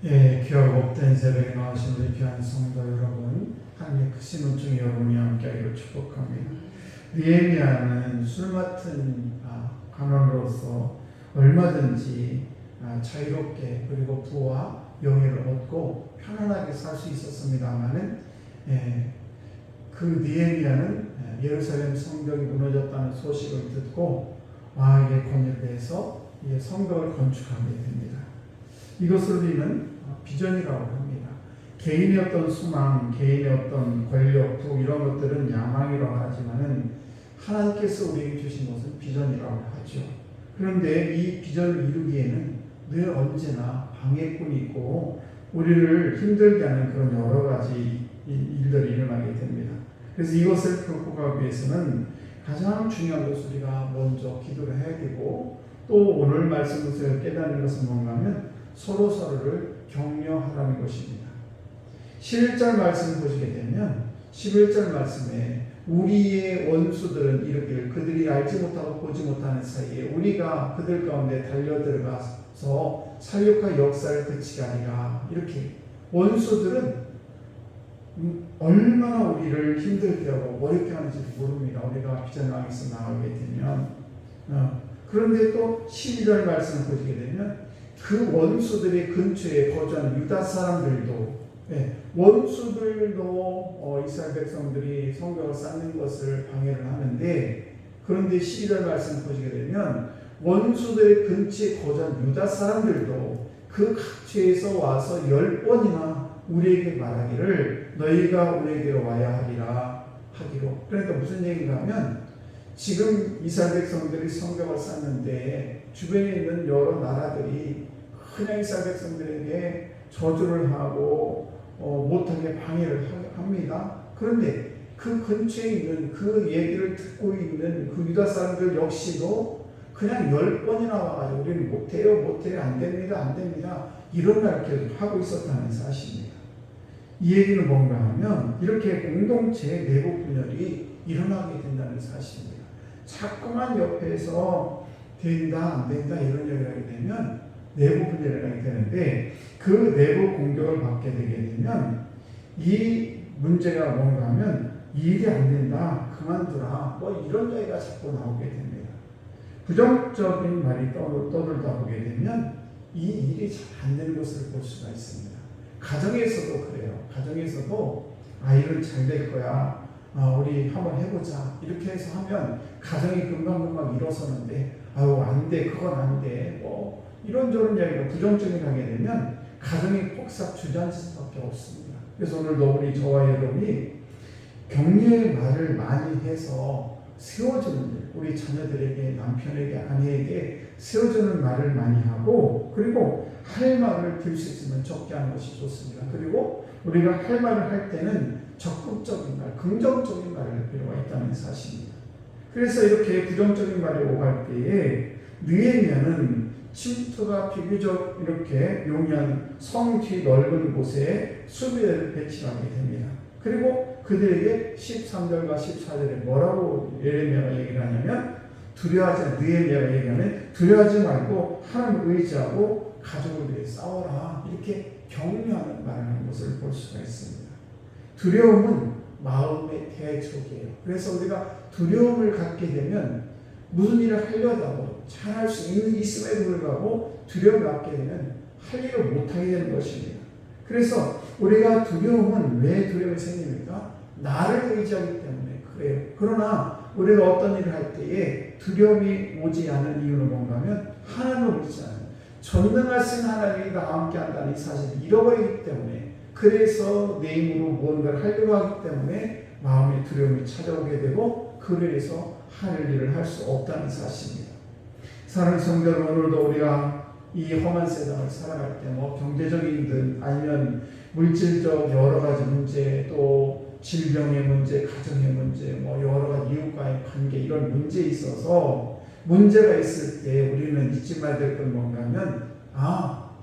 예, 귀하고 복된 새벽에 나오신 우리 귀한 성도 여러분, 하나님의 크신 은총이 여러분이 함께하기를 축복합니다. 느헤미야는 술 맡은 관원으로서 얼마든지 자유롭게 그리고 부와 영예를 얻고 편안하게 살 수 있었습니다만은 그 느헤미야는 예루살렘 성벽이 무너졌다는 소식을 듣고 왕에게 건의를 해서 성벽을 건축하게 됩니다. 이것을 우리는 비전이라고 합니다. 개인의 어떤 소망, 개인의 어떤 권력, 부 이런 것들은 야망이라고 하지만은 하나님께서 우리에게 주신 것은 비전이라고 하죠. 그런데 이 비전을 이루기에는 늘 언제나 방해꾼이 있고 우리를 힘들게 하는 그런 여러 가지 일들이 일어나게 됩니다. 그래서 이것을 극복하기 위해서는 가장 중요한 것은 우리가 먼저 기도를 해야 되고, 또 오늘 말씀에서 깨닫는 것은 뭔가 하면 서로서로를 격려하라는 것입니다. 11절 말씀을 보시게 되면 11절 말씀에 우리의 원수들은 이르기를 그들이 알지 못하고 보지 못하는 사이에 우리가 그들 가운데 달려들어가서 살육과 역사를 그치게 하리라. 이렇게 원수들은 얼마나 우리를 힘들게 하고 어렵게 하는지 모릅니다. 우리가 비전의 왕에서 나오게 되면. 그런데 또 12절 말씀을 보시게 되면 그 원수들의 근처에 거주하는 유다 사람들도, 원수들도 이스라엘 백성들이 성벽을 쌓는 것을 방해를 하는데, 그런데 12절 말씀 보시게 되면 원수들의 근처에 거주한 유다 사람들도 그 각지에서 와서 10번이나 우리에게 말하기를 너희가 우리에게로 와야 하리라 하기로. 그러니까 무슨 얘기인가 하면 지금 이스라엘 백성들이 성벽을 쌓는데 주변에 있는 여러 나라들이 그냥 이스라엘 백성들에게 저주를 하고 못하게 방해를 합니다. 그런데 그 근처에 있는 그 얘기를 듣고 있는 그 유다 사람들 역시도 그냥 10번이나 와가지고 우리는 못해요 안됩니다 이런 말 계속 하고 있었다는 사실입니다. 이 얘기는 뭔가 하면 이렇게 공동체 내부 분열이 일어나게 된다는 사실입니다. 자꾸만 옆에서 된다 안 된다 이런 얘기를 하게 되면 내부 분열이 하게 되는데, 그 내부 공격을 받게 되게 되면 이 문제가 뭔가 하면 일이 안 된다 그만두라 이런 얘기가 자꾸 나오게 됩니다. 부정적인 말이 떠돌다 보게 되면 이 일이 잘 안 되는 것을 볼 수가 있습니다. 가정에서도 그래요. 가정에서도 일은 잘 될 거야, 우리 한번 해보자 이렇게 해서 하면 가정이 금방금방 일어서는데 안 돼, 그건 안 돼, 이런저런 이야기가 부정적인 하게 되면 가정이 폭삭 주저앉을 수밖에 없습니다. 그래서 오늘도 우리 저와 여러분이 격려의 말을 많이 해서 세워주는 일, 우리 자녀들에게, 남편에게, 아내에게 세워주는 말을 많이 하고, 그리고 할 말을 들 수 있으면 적게 하는 것이 좋습니다. 그리고 우리가 할 말을 할 때는 적극적인 말, 긍정적인 말을 할 필요가 있다는 사실입니다. 그래서 이렇게 부정적인 말이 오갈 때에 느헤미야는 침투가 비교적 이렇게 용이한 성 뒤 넓은 곳에 수비대를 배치하게 됩니다. 그리고 그들에게 13절과 14절에 뭐라고 느헤미야가 얘기를 하냐면 느헤미야가 얘기하면 두려워하지 말고 하나님을 의지하고 가족을 위해 싸워라 이렇게 격려하는 말을 하는 것을 볼 수가 있습니다. 두려움은 마음의 대적이에요. 그래서 우리가 두려움을 갖게 되면 무슨 일을 하려다도 잘할 수 있음에도 불구하고 두려움을 갖게 되면 할 일을 못하게 되는 것입니다. 그래서 우리가 두려움은 왜 두려움이 생깁니까? 나를 의지하기 때문에 그래요. 그러나 우리가 어떤 일을 할 때에 두려움이 오지 않은 이유는 뭔가 하면 하나님을 의지하는, 전능하신 하나님이 나와 함께 한다는 이 사실을 잃어버리기 때문에, 그래서 내 힘으로 무언가를 하려고 하기 때문에 마음의 두려움이 찾아오게 되고 그래서 할 일을 할 수 없다는 사실입니다. 사랑하는 성도 여러분, 오늘도 우리가 이 험한 세상을 살아갈 때 경제적이든 아니면 물질적 여러 가지 문제, 또 질병의 문제, 가정의 문제, 여러 가지 이웃과의 관계 이런 문제에 있어서 문제가 있을 때 우리는 잊지 말아야 될 건 뭔가 하면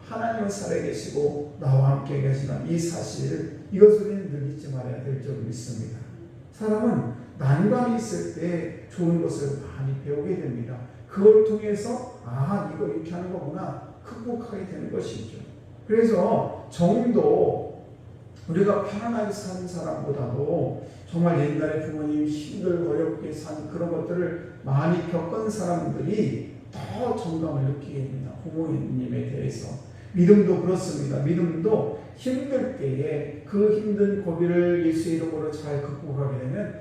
하나님은 살아계시고 나와 함께 계시는 이 사실, 이것을 우리는 늘 잊지 말아야 될 줄 믿습니다. 사람은 난관이 있을 때 좋은 것을 많이 배우게 됩니다. 그걸 통해서 이거 이렇게 하는 거구나 극복하게 되는 것이죠. 그래서 정도 우리가 편안하게 산 사람보다도 정말 옛날에 부모님 힘들고 어렵게 산 그런 것들을 많이 겪은 사람들이 더 정감을 느끼게 됩니다. 부모님에 대해서. 믿음도 그렇습니다. 믿음도 힘들 때에 그 힘든 고비를 예수의 이름으로 잘 극복하게 되면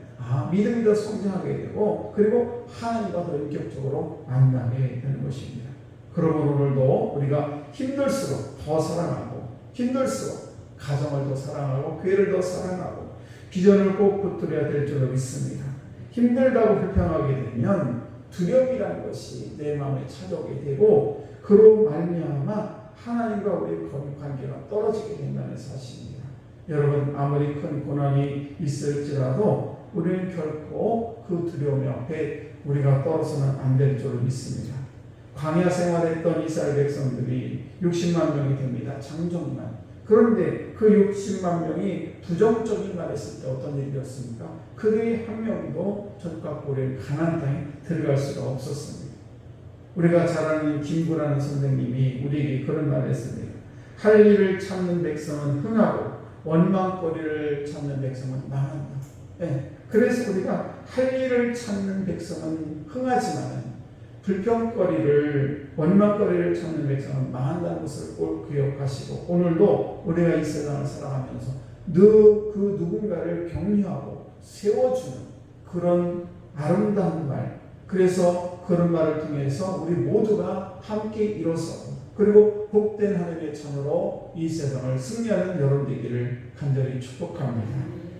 믿음이 더 성장하게 되고 그리고 하나님과 더 인격적으로 만나게 되는 것입니다. 그러므로 오늘도 우리가 힘들수록 더 사랑하고 힘들수록 가정을 더 사랑하고 교회를 더 사랑하고 비전을 꼭 붙들어야 될 줄로 믿습니다. 힘들다고 불평하게 되면 두려움이라는 것이 내 마음에 찾아오게 되고 그로 말미암아 하나님과 우리의 관계가 떨어지게 된다는 사실입니다. 여러분 아무리 큰 고난이 있을지라도 우리는 결코 그 두려움 앞에 우리가 떨어서는 안 될 줄로 믿습니다. 광야 생활했던 이스라엘 백성들이 60만 명이 됩니다. 장정만. 그런데 그 60만 명이 부정적인 말 했을 때 어떤 일이었습니까? 그들이 한 명도 젖과 꿀의 가나안 땅에 들어갈 수가 없었습니다. 우리가 잘 아는 김구라는 선생님이 우리에게 그런 말을 했습니다. 할 일을 찾는 백성은 흥하고 원망거리를 찾는 백성은 망한다. 네. 그래서 우리가 할 일을 찾는 백성은 흥하지만 불평거리를 원망거리를 찾는 백성은 망한다는 것을 꼭 기억하시고 오늘도 우리가 이 세상을 살아가면서 그 누군가를 격려하고 세워주는 그런 아름다운 말, 그래서 그런 말을 통해서 우리 모두가 함께 일어서고 그리고 복된 하나님의 자녀로 이 세상을 승리하는 여러분 되기를 간절히 축복합니다.